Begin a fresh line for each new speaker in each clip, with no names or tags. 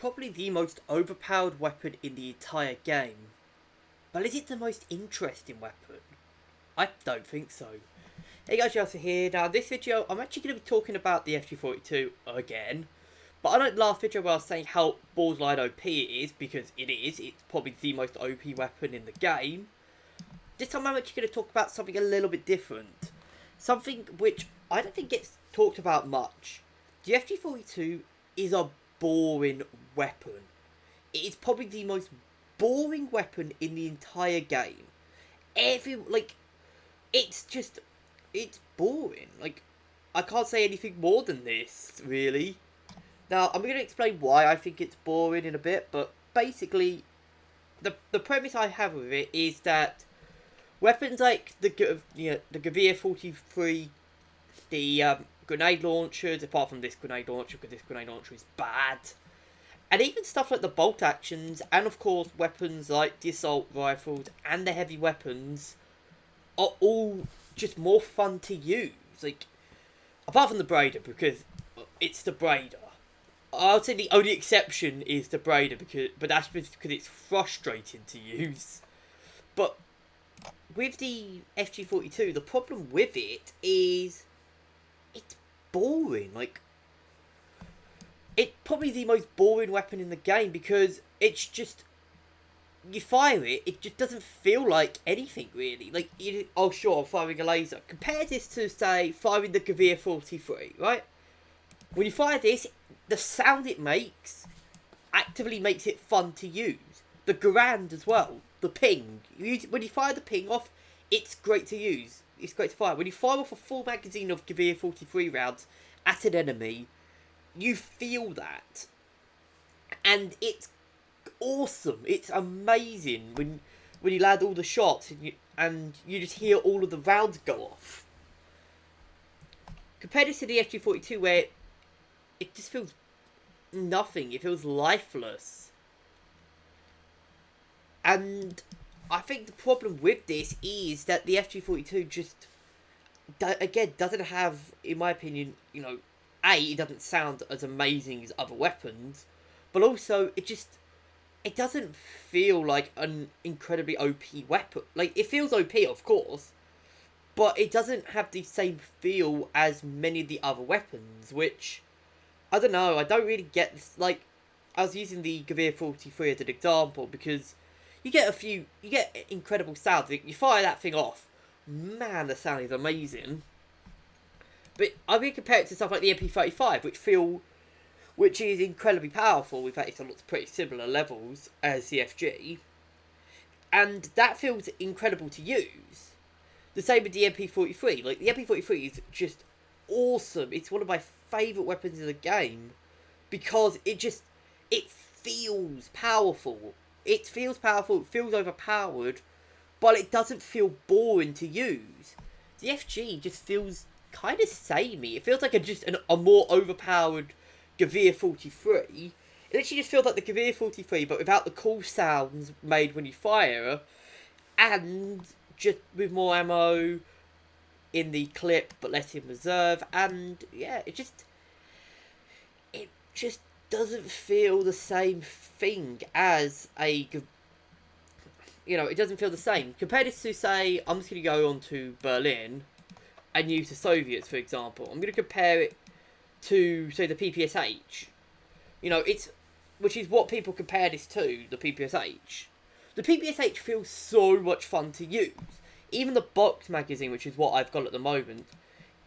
probably the most overpowered weapon in the entire game. But is it the most interesting weapon? I don't think so. Hey guys, Chelsea here. Now, this video, I'm actually going to be talking about the FG42 again. But I know the last video where I was saying how borderline OP it is, because it is. It's probably the most OP weapon in the game. This time I'm actually going to talk about something a little bit different. Something which I don't think gets talked about much. The FG42 is a boring weapon. It is probably the most boring weapon in the entire game. It's boring. Like, I can't say anything more than this, really. Now, I'm going to explain why I think it's boring in a bit, but basically, the premise I have with it is that weapons like the FG43, the grenade launchers, apart from this grenade launcher, because this grenade launcher is bad, and even stuff like the bolt actions, and of course weapons like the assault rifles and the heavy weapons, are all just more fun to use. Like, apart from the Braider, because it's the Braider. I would say the only exception is the Braider, but that's because it's frustrating to use. But with the FG42, the problem with it is it's boring. Like, it's probably the most boring weapon in the game, because it's just, you fire it, it just doesn't feel like anything really. Like, oh sure, I'm firing a laser. Compare this to, say, firing the FG43, right? When you fire this, the sound it makes actively makes it fun to use. The Garand as well, the ping. When you fire the ping off, it's great to use. It's great to fire. When you fire off a full magazine of FG43 rounds at an enemy, you feel that. And it's awesome. It's amazing when you land all the shots and you just hear all of the rounds go off. Compare this to the FG42, where it just feels nothing. It feels lifeless. And I think the problem with this is that the FG42 just, again, doesn't have, in my opinion, it doesn't sound as amazing as other weapons, but also it doesn't feel like an incredibly OP weapon. Like, it feels OP, of course, but it doesn't have the same feel as many of the other weapons, which, I don't know, I don't really get this. Like, I was using the FG43 as an example, because you get incredible sounds. You fire that thing off, man, the sound is amazing. But I'm going to compare it to stuff like the MP35, which is incredibly powerful. In fact, it's on pretty similar levels as the FG, and that feels incredible to use. The same with the MP43. Like, the MP43 is just awesome. It's one of my favourite weapons in the game, because it feels powerful. It feels powerful, it feels overpowered, but it doesn't feel boring to use. The FG just feels kind of samey. It feels like a more overpowered FG43. It actually just feels like the FG43, but without the cool sounds made when you fire, and just with more ammo in the clip, but less in reserve. And yeah, it just doesn't feel the same thing as it doesn't feel the same. Compare this to, say, I'm just going to go on to Berlin and use the Soviets, for example. I'm going to compare it to, say, the PPSH. Which is what people compare this to, the PPSH. The PPSH feels so much fun to use. Even the box magazine, which is what I've got at the moment,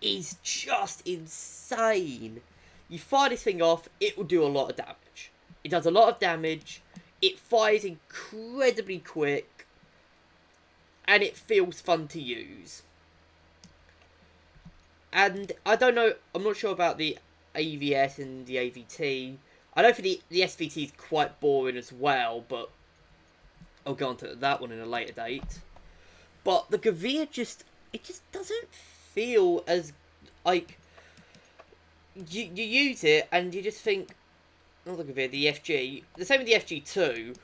is just insane. You fire this thing off, it will do a lot of damage. It does a lot of damage, it fires incredibly quick, and it feels fun to use. And I don't know, I'm not sure about the AVS and the AVT. I don't think the SVT is quite boring as well, but I'll go on to that one in a later date. But the Gavir it just doesn't feel as, like, you use it and you just think, not the Gavir, the FG, the same with the FG2,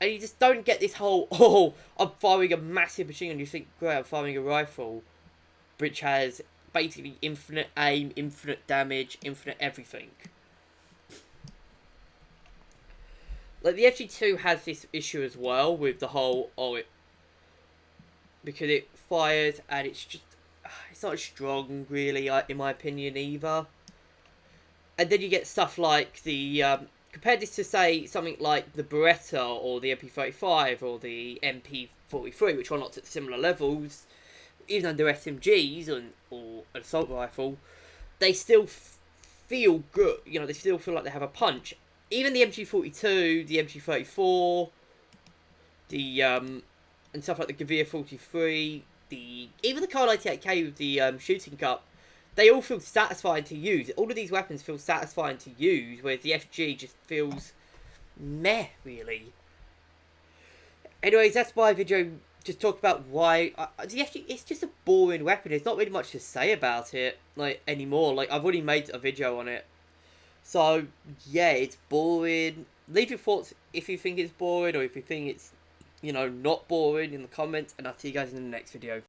and you just don't get this whole, oh, I'm firing a massive machine gun. You think, great, I'm firing a rifle, which has basically infinite aim, infinite damage, infinite everything. Like, the FG2 has this issue as well with the whole, because it fires and it's just, it's not as strong, really, in my opinion, either. And then you get stuff like the, compare this to, say, something like the Beretta or the MP35 or the MP43, which are not at similar levels, even though they're SMGs or an assault rifle, they still feel good. You know, they still feel like they have a punch. Even the MG42, the MG34, the and stuff like the Gavir 43, even the Kar 98K with the shooting cup, they all feel satisfying to use. All of these weapons feel satisfying to use, whereas the FG just feels meh, really. Anyways, that's my video. Just talk about why the FG. It's just a boring weapon. There's not really much to say about it, like, anymore. Like, I've already made a video on it. So yeah, it's boring. Leave your thoughts if you think it's boring or if you think it's, not boring, in the comments, and I'll see you guys in the next video.